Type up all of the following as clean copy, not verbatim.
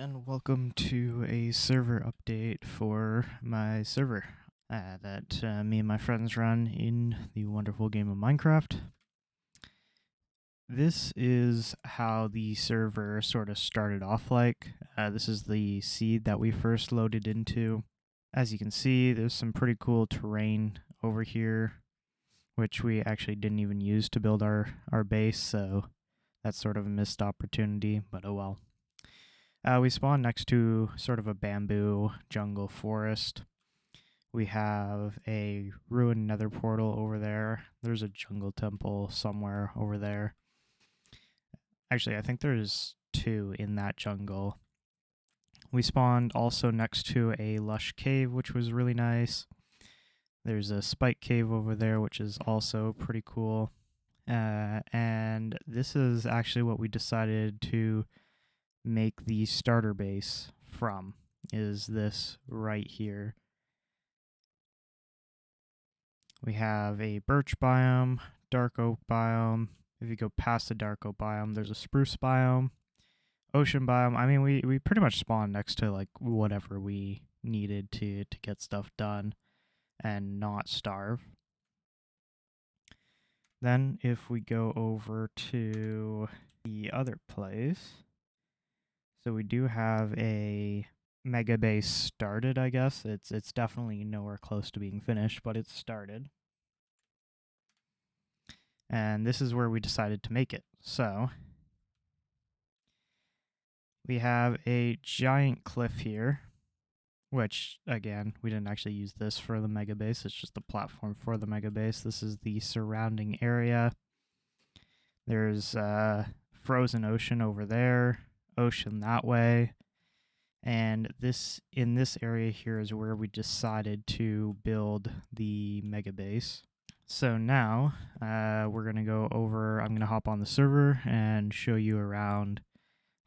and welcome to a server update for my server that me and my friends run in the wonderful game of Minecraft. This is how the server sort of started off like. This is the seed that we first loaded into. As you can see, there's some pretty cool terrain over here, which we actually didn't even use to build our base, so that's sort of a missed opportunity, but oh well. We spawn next to sort of a bamboo jungle forest. We have a ruined nether portal over there. There's a jungle temple somewhere over there. Actually, I think there's two in that jungle. We spawned also next to a lush cave, which was really nice. There's a spike cave over there, which is also pretty cool. And this is actually what we decided to make the starter base from, is this right here. We have a birch biome, dark oak biome. If you go past the dark oak biome, there's a spruce biome, ocean biome. I mean, we pretty much spawned next to like whatever we needed to get stuff done and not starve. Then if we go over to the other place, so we do have a mega base started, I guess. It's definitely nowhere close to being finished, but it's started. And this is where we decided to make it. So we have a giant cliff here, which, again, we didn't actually use this for the mega base. It's just the platform for the mega base. This is the surrounding area. There's frozen ocean over there, ocean that way. And in this area here is where we decided to build the mega base. So now we're going to go over, I'm going to hop on the server and show you around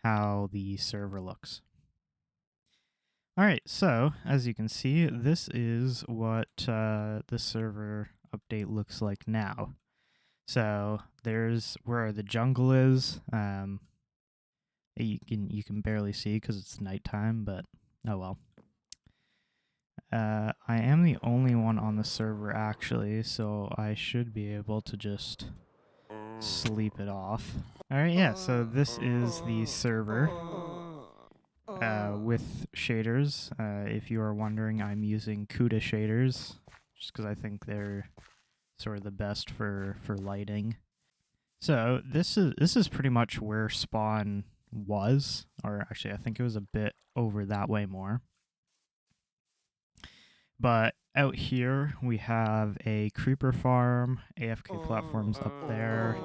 how the server looks. Alright, so as you can see, this is what the server update looks like now. So there's where the jungle is. You can barely see because it's nighttime, but oh well. I am the only one on the server actually, so I should be able to just sleep it off. Alright, yeah, so this is the server with shaders. If you are wondering, I'm using CUDA shaders just because I think they're sort of the best for lighting. So this is pretty much where spawn was, or actually I think it was a bit over that way more. But out here we have a creeper farm, AFK platforms up there.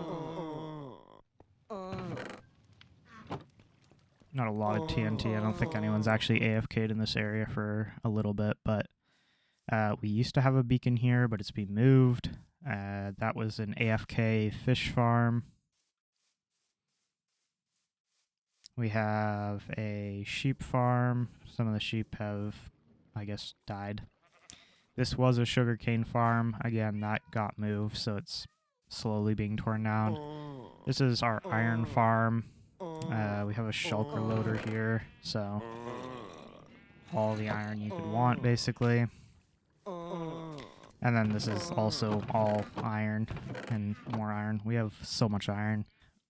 Not a lot of TNT. I don't think anyone's actually AFK'd in this area for a little bit, but we used to have a beacon here, but it's been moved. That was an AFK fish farm. We have a sheep farm. Some of the sheep have, I guess, died. This was a sugarcane farm. Again, that got moved, so it's slowly being torn down. This is our iron farm. We have a shulker loader here, so all the iron you could want, basically. And then this is also all iron and more iron. We have so much iron,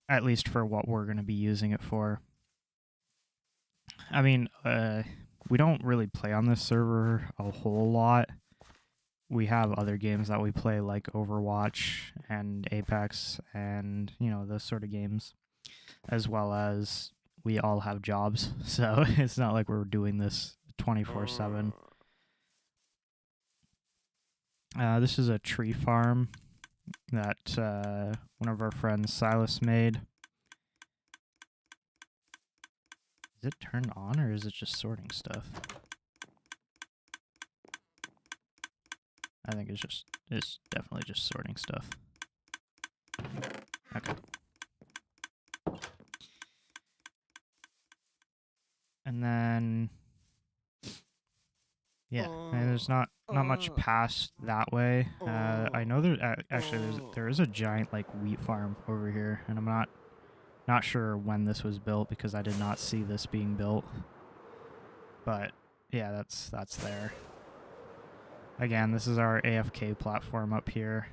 at least for what we're going to be using it for. I mean, we don't really play on this server a whole lot. We have other games that we play like Overwatch and Apex and, you know, those sort of games, as well as we all have jobs. So it's not like we're doing this 24/7. This is a tree farm that one of our friends, Silas, made. Is it turned on or is it just sorting stuff? I think it's definitely just sorting stuff. Okay. And then, yeah, and there's not much past that way. I know there is a giant like wheat farm over here, and I'm not Not sure when this was built because I did not see this being built. But yeah, that's there. Again, this is our AFK platform up here.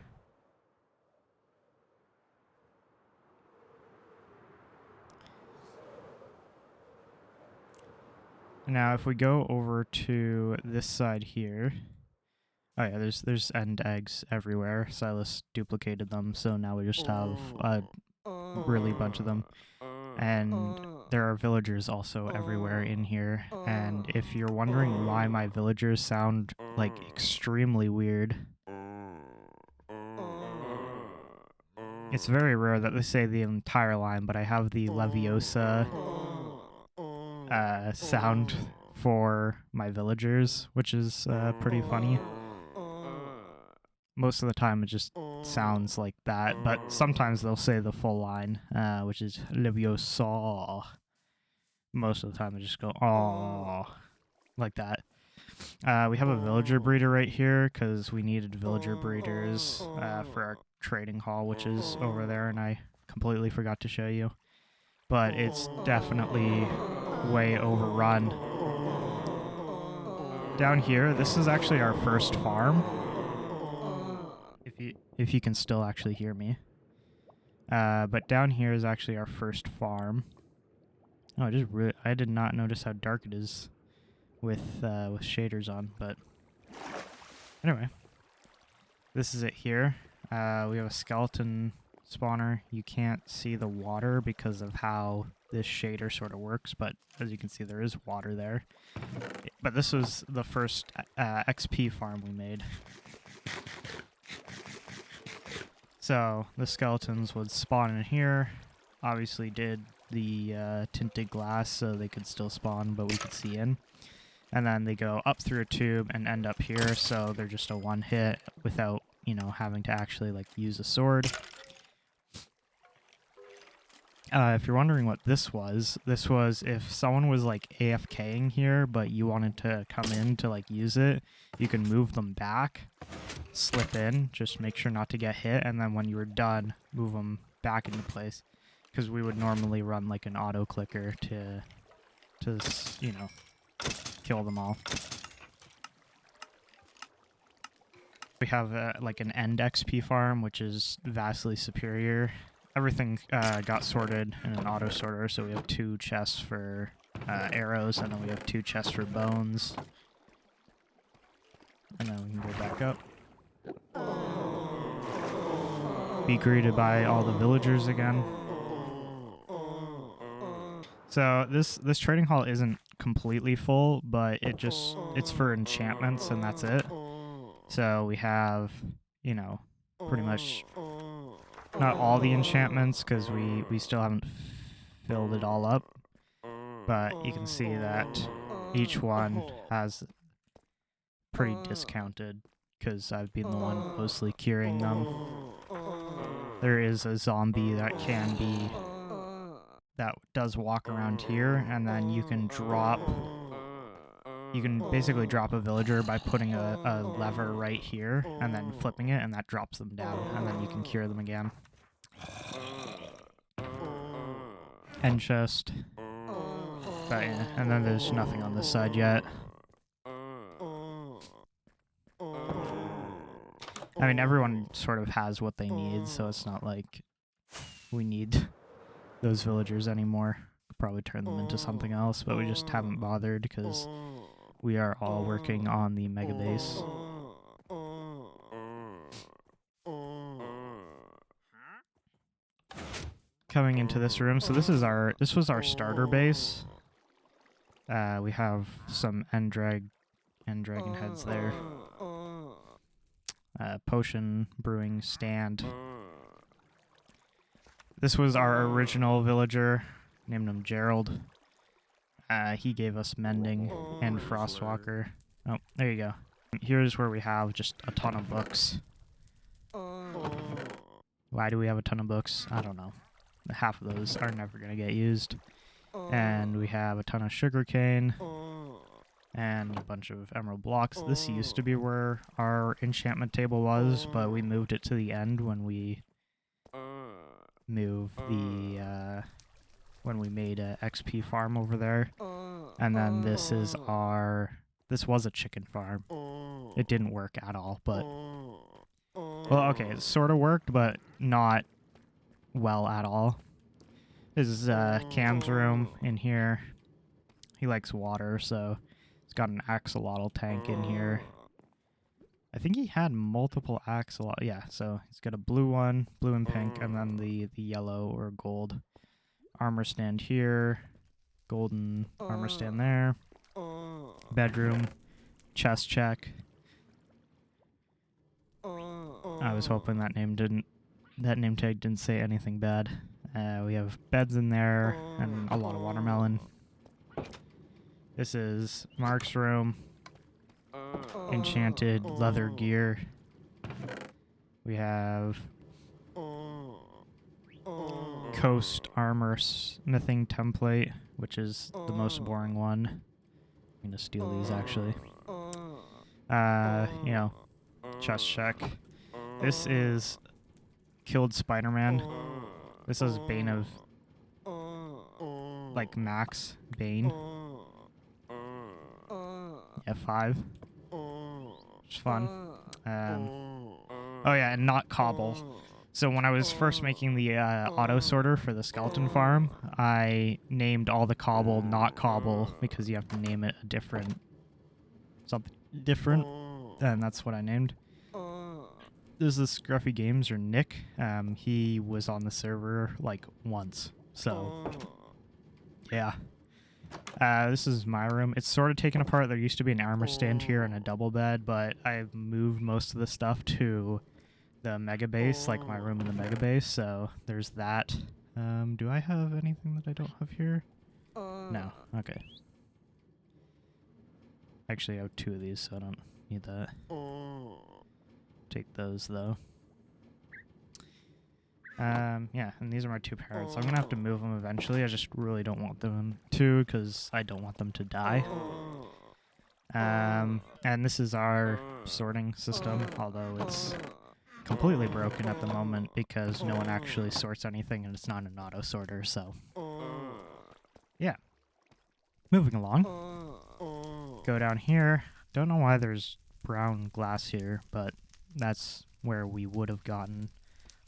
Now, if we go over to this side here, oh yeah, there's end eggs everywhere. Silas duplicated them, so now we just have a really bunch of them. And there are villagers also everywhere in here. And if you're wondering why my villagers sound like extremely weird, it's very rare that they say the entire line, but I have the Leviosa sound for my villagers, which is pretty funny. Most of the time it just sounds like that, but sometimes they'll say the full line, which is Leviosa. Most of the time they just go, "Aww," like that. We have a villager breeder right here because we needed villager breeders for our trading hall, which is over there, and I completely forgot to show you. But it's definitely way overrun. Down here, this is actually our first farm. If you can still actually hear me. But down here is actually our first farm. Oh, I did not notice how dark it is with shaders on, but anyway. This is it here. We have a skeleton spawner. You can't see the water because of how this shader sort of works, but as you can see, there is water there. But this was the first XP farm we made. So the skeletons would spawn in here. Obviously did the tinted glass so they could still spawn, but we could see in. And then they go up through a tube and end up here, so they're just a one hit without, you know, having to actually like use a sword. If you're wondering what this was if someone was like AFKing here, but you wanted to come in to like use it, you can move them back, slip in, just make sure not to get hit, and then when you were done, move them back into place. Because we would normally run like an auto clicker to you know, kill them all. We have like an end XP farm, which is vastly superior. Everything got sorted in an auto sorter, so we have 2 chests for arrows, and then we have 2 chests for bones. And then we can go back up. Be greeted by all the villagers again. So this trading hall isn't completely full, but it's for enchantments and that's it. So we have, you know, pretty much not all the enchantments because we still haven't filled it all up. But you can see that each one has pretty discounted because I've been the one mostly curing them. There is a zombie that does walk around here, and then you can basically drop a villager by putting a lever right here and then flipping it, and that drops them down, and then you can cure them again. End chest. But yeah, and then there's nothing on this side yet. I mean, everyone sort of has what they need, so it's not like we need those villagers anymore. Probably turn them into something else, but we just haven't bothered because we are all working on the mega base. Coming into this room, so this was our starter base. We have some end dragon heads there. Potion brewing stand. This was our original villager. Named him Gerald. He gave us mending and frostwalker. Oh, there you go. Here's where we have just a ton of books. Why do we have a ton of books? I don't know. Half of those are never going to get used. And we have a ton of sugarcane and a bunch of emerald blocks. This used to be where our enchantment table was, but we moved it to the end when we moved the when we made a XP farm over there. And then this is this was a chicken farm. It didn't work at all, but, well, okay, it sort of worked, but not well at all. This is Cam's room in here. He likes water, so he's got an axolotl tank in here. I think he had multiple axolotl. Yeah, so he's got a blue one, blue and pink, and then the yellow or gold armor stand here. Golden armor stand there. Bedroom. Chest check. I was hoping that name tag didn't say anything bad. We have beds in there and a lot of watermelon. This is Mark's room. Enchanted leather gear. We have Coast armor smithing template, which is the most boring one. I'm gonna steal these actually. You know, chest check. This is killed Spider-Man. This is Bane of, like, Max Bane. Yeah, 5. Which is fun. Oh yeah, and not cobble. So when I was first making the auto sorter for the skeleton farm, I named all the cobble not cobble because you have to name it something different, and that's what I named. This is Scruffy Games, or Nick. He was on the server like once, so yeah. This is my room. It's sort of taken apart. There used to be an armor stand here and a double bed, but I've moved most of the stuff to the mega base, like my room in the mega base, so there's that. Do I have anything that I don't have here? No. Okay. Actually, I have 2 of these, so I don't need that. Take those, though. Yeah, and these are my 2 parrots. I'm gonna have to move them eventually. I just really don't want them to, because I don't want them to die. And this is our sorting system, although it's completely broken at the moment because no one actually sorts anything and it's not an auto sorter, so yeah. Moving along. Go down here. Don't know why there's brown glass here, but that's where we would have gotten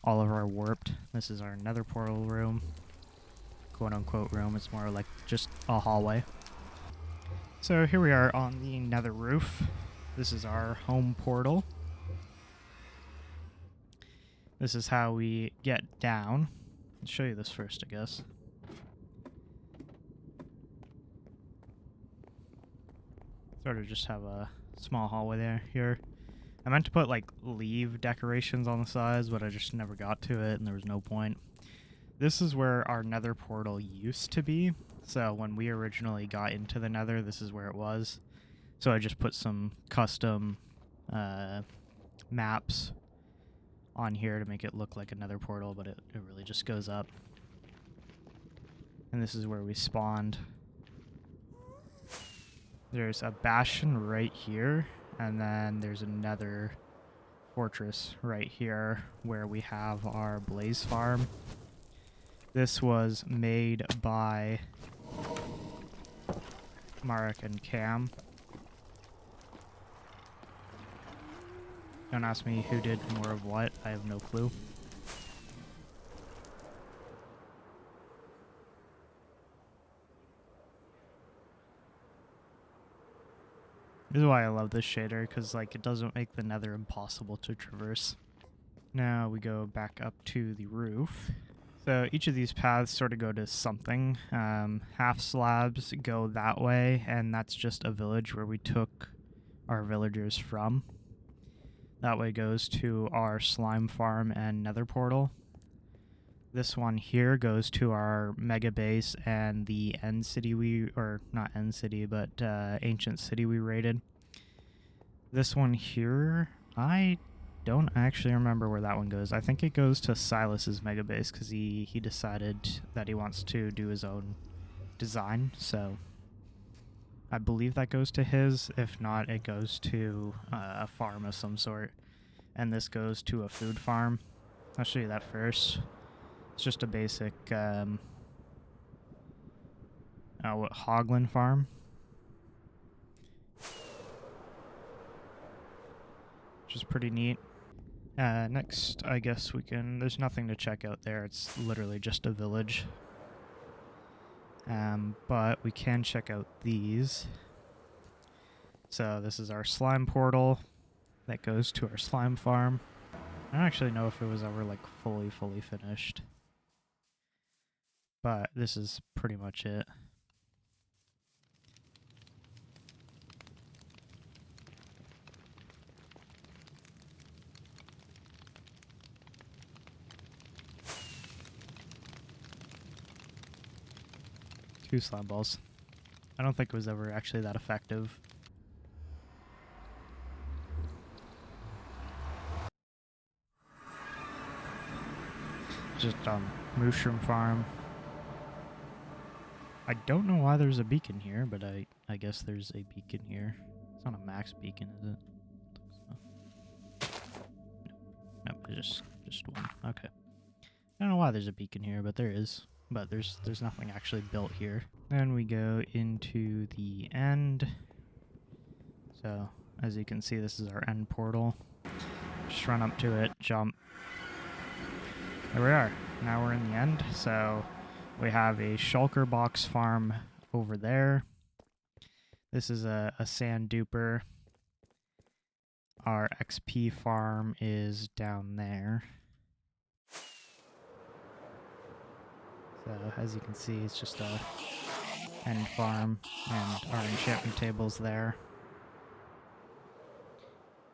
all of our warped. This is our nether portal room. Quote unquote room. It's more like just a hallway. So here we are on the nether roof. This is our home portal. This is how we get down. I'll show you this first, I guess. Sort of just have a small hallway there here. I meant to put like leaf decorations on the sides, but I just never got to it and there was no point. This is where our nether portal used to be. So when we originally got into the nether, this is where it was. So I just put some custom maps on here to make it look like a nether portal, but it really just goes up. And this is where we spawned. There's a bastion right here, and then there's another fortress right here where we have our blaze farm. This was made by Marek and Cam. Don't ask me who did more of what, I have no clue. This is why I love this shader, because like it doesn't make the nether impossible to traverse. Now we go back up to the roof. So each of these paths sort of go to something. Half slabs go that way, and that's just a village where we took our villagers from. That way goes to our slime farm and nether portal. This one here goes to our mega base and the end city not end city, but ancient city we raided. This one here, I don't actually remember where that one goes. I think it goes to Silas's mega base because he decided that he wants to do his own design, so I believe that goes to his. If not, it goes to a farm of some sort. And this goes to a food farm. I'll show you that first. It's just a basic Hoglin Farm. Which is pretty neat. Next, I guess we can... There's nothing to check out there. It's literally just a village. But we can check out these. So this is our slime portal that goes to our slime farm. I don't actually know if it was ever like fully finished. But this is pretty much it. Two slime balls. I don't think it was ever actually that effective. Just mushroom farm. I don't know why there's a beacon here, but I guess there's a beacon here. It's not a max beacon, is it? Nope, just one. Okay. I don't know why there's a beacon here, but there is. But there's nothing actually built here. Then we go into the end. So, as you can see, this is our end portal. Just run up to it, jump. There we are. Now we're in the end. So, we have a shulker box farm over there. This is a sand duper. Our XP farm is down there. So, as you can see, it's just a end farm, and our enchantment table's there.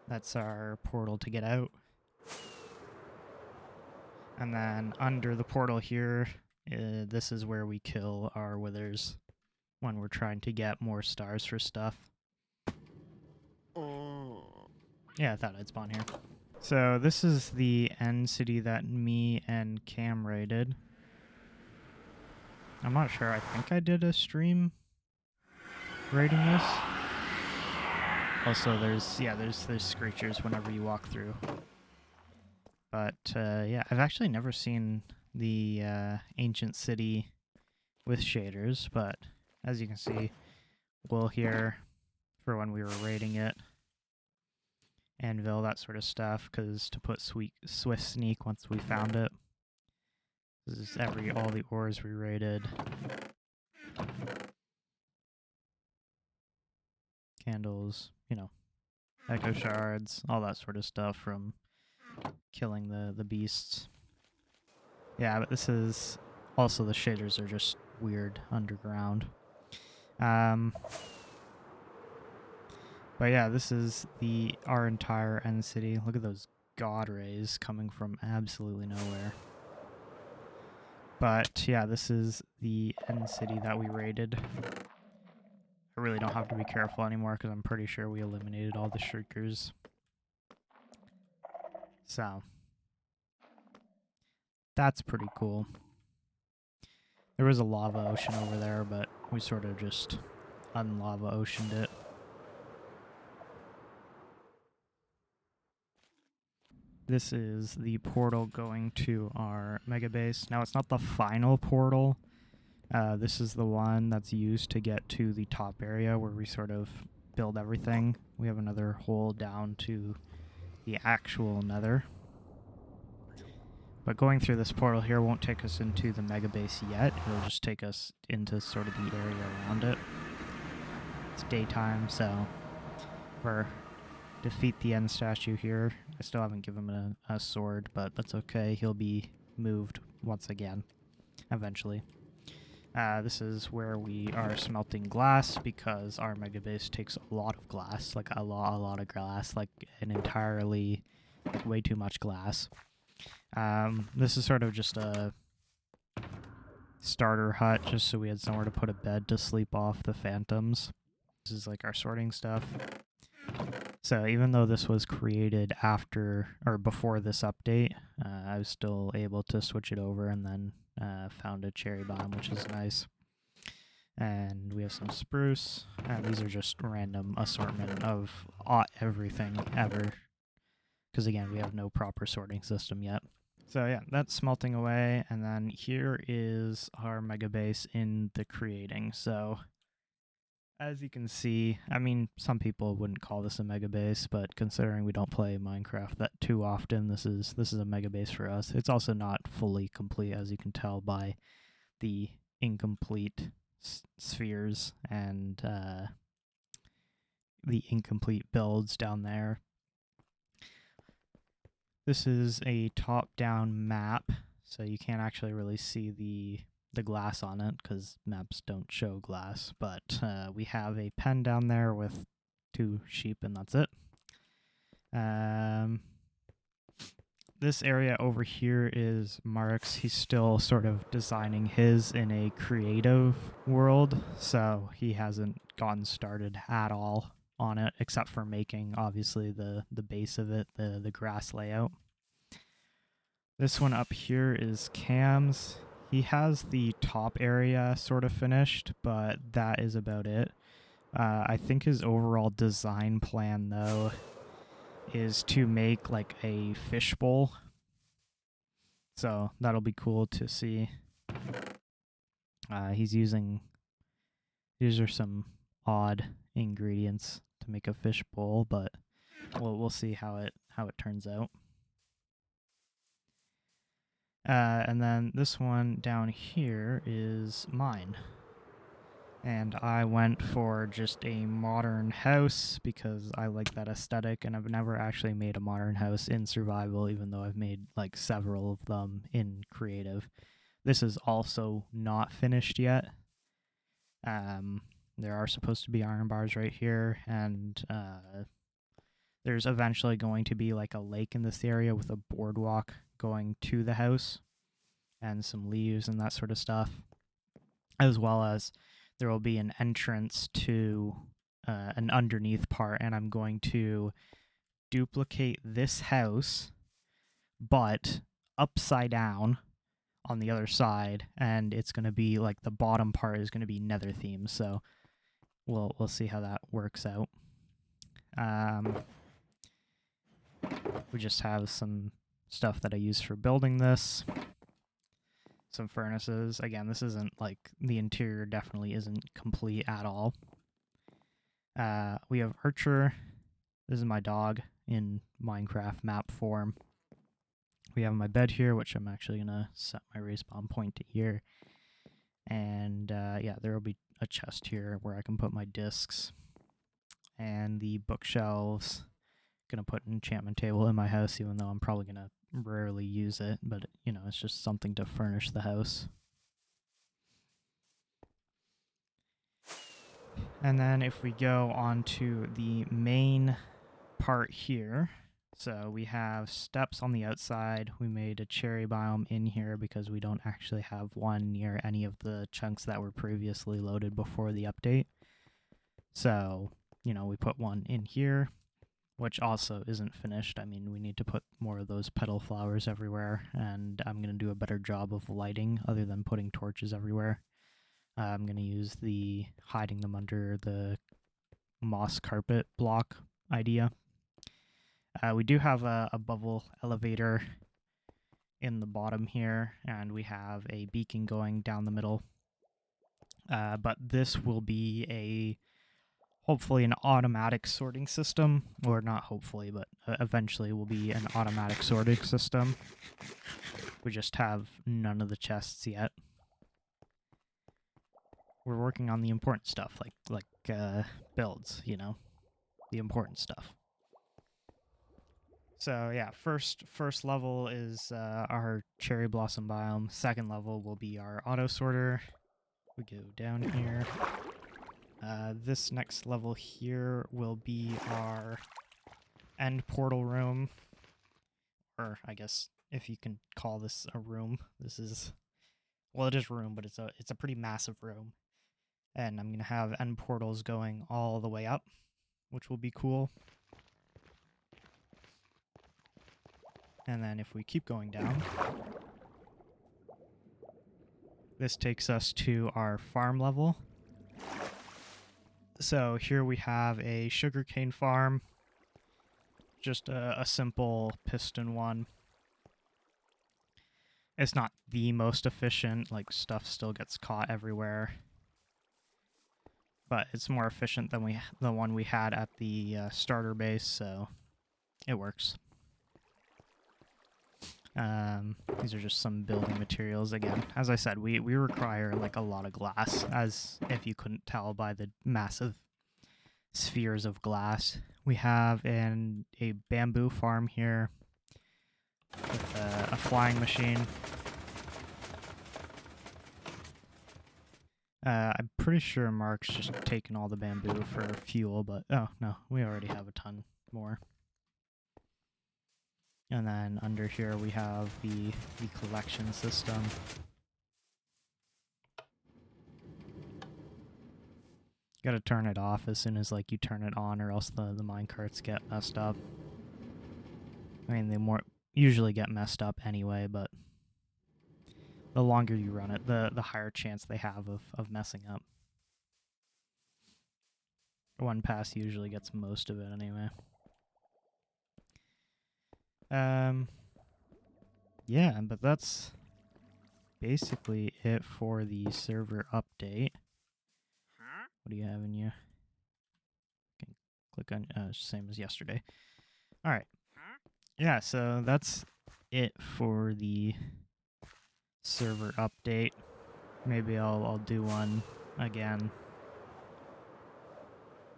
That's our portal to get out. And then under the portal here, this is where we kill our withers when we're trying to get more stars for stuff. Yeah, I thought I'd spawn here. So this is the end city that me and Cam raided. I'm not sure. I think I did a stream raiding this. Also, there's screechers whenever you walk through. But yeah, I've actually never seen the ancient city with shaders, but as you can see, wool here for when we were raiding it. Anvil, that sort of stuff, because to put swift sneak once we found it. This is all the ores we raided. Candles, echo shards, all that sort of stuff from killing the beasts. Yeah, but this is also, the shaders are just weird underground. But yeah, this is our entire end city. Look at those god rays coming from absolutely nowhere. But yeah, this is the end city that we raided. I really don't have to be careful anymore because I'm pretty sure we eliminated all the shriekers. So, that's pretty cool. There was a lava ocean over there, but we sort of just unlava oceaned it. This is the portal going to our mega base. Now, it's not the final portal. This is the one that's used to get to the top area where we sort of build everything. We have another hole down to the actual nether. But going through this portal here won't take us into the mega base yet. It'll just take us into sort of the area around it. It's daytime, so we're defeat the end statue here. I still haven't given him a sword, but that's okay. He'll be moved once again, eventually. This is where we are smelting glass because our mega base takes a lot of glass, like a lot of glass, like an entirely, like way too much glass. This is sort of just a starter hut, just so we had somewhere to put a bed to sleep off the phantoms. This is like our sorting stuff. So even though this was created after or before this update, I was still able to switch it over and then found a cherry bomb, which is nice. And we have some spruce, and these are just random assortment of everything ever. Because again, we have no proper sorting system yet. So yeah, that's smelting away, and then here is our mega base in the creating. So as you can see, I mean, some people wouldn't call this a mega base, but considering we don't play Minecraft that too often, this is a mega base for us. It's also not fully complete, as you can tell by the incomplete spheres and the incomplete builds down there. This is a top-down map, so you can't actually really see the glass on it because maps don't show glass, but we have a pen down there with 2 sheep and that's it. This area over here is Mark's. He's still sort of designing his in a creative world, so he hasn't gotten started at all on it, except for making, obviously, the base of it, the grass layout. This one up here is Cam's. He has the top area sort of finished, but that is about it. I think his overall design plan, though, is to make like a fishbowl. So that'll be cool to see. These are some odd ingredients to make a fishbowl, but we'll see how it turns out. And then this one down here is mine. And I went for just a modern house because I like that aesthetic, and I've never actually made a modern house in survival, even though I've made like several of them in creative. This is also not finished yet. There are supposed to be iron bars right here, and there's eventually going to be like a lake in this area with a boardwalk going to the house and some leaves and that sort of stuff, as well as there will be an entrance to an underneath part, and I'm going to duplicate this house, but upside down on the other side, and it's going to be like the bottom part is going to be nether themed, so we'll see how that works out. We just have some stuff that I use for building this. Some furnaces. Again, this isn't like, the interior definitely isn't complete at all. We have Archer. This is my dog in Minecraft map form. We have my bed here, which I'm actually going to set my respawn point to here. And yeah, there will be a chest here where I can put my discs. And the bookshelves. Going to put an enchantment table in my house, even though I'm probably going to rarely use it, but you know, it's just something to furnish the house. And then if we go on to the main part here, so we have steps on the outside. We made a cherry biome in here because we don't actually have one near any of the chunks that were previously loaded before the update. So, you know, we put one in here, which also isn't finished. I mean, we need to put more of those petal flowers everywhere, and I'm going to do a better job of lighting other than putting torches everywhere. I'm going to use the hiding them under the moss carpet block idea. We do have a bubble elevator in the bottom here, and we have a beacon going down the middle. But this will be hopefully an automatic sorting system, or not hopefully, but eventually will be an automatic sorting system. We just have none of the chests yet. We're working on the important stuff, like builds, you know, the important stuff. So yeah, first level is our cherry blossom biome. Second level will be our auto sorter. We go down here. This next level here will be our end portal room, or I guess if you can call this a room. This is, well, it is a room, but it's a pretty massive room, and I'm gonna have end portals going all the way up, which will be cool. And then if we keep going down, this takes us to our farm level. So here we have a sugarcane farm, just a simple piston one. It's not the most efficient, like stuff still gets caught everywhere. But it's more efficient than the one we had at the starter base, so it works. These are just some building materials. Again, as I said, we require like a lot of glass, as if you couldn't tell by the massive spheres of glass. We have a bamboo farm here with a flying machine. I'm pretty sure Mark's just taken all the bamboo for fuel, but oh no, we already have a ton more. And then under here we have the collection system. Gotta turn it off as soon as like you turn it on, or else the minecarts get messed up. I mean, they usually get messed up anyway, but the longer you run it, the higher chance they have of messing up. One pass usually gets most of it anyway. Yeah, but that's basically it for the server update. What do you have in you? Okay, click on same as yesterday. All right. Yeah, so that's it for the server update. Maybe I'll do one again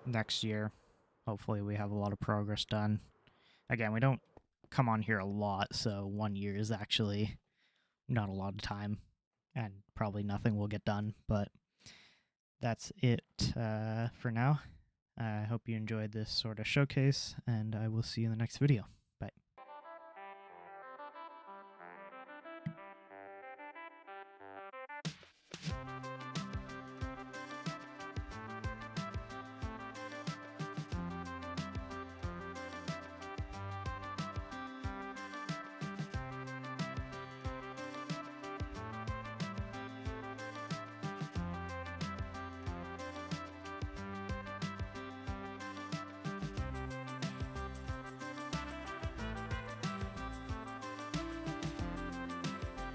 next year. Hopefully we have a lot of progress done. Again, we don't come on here a lot, so 1 year is actually not a lot of time, and probably nothing will get done, but that's it for now. I hope you enjoyed this sort of showcase, and I will see you in the next video.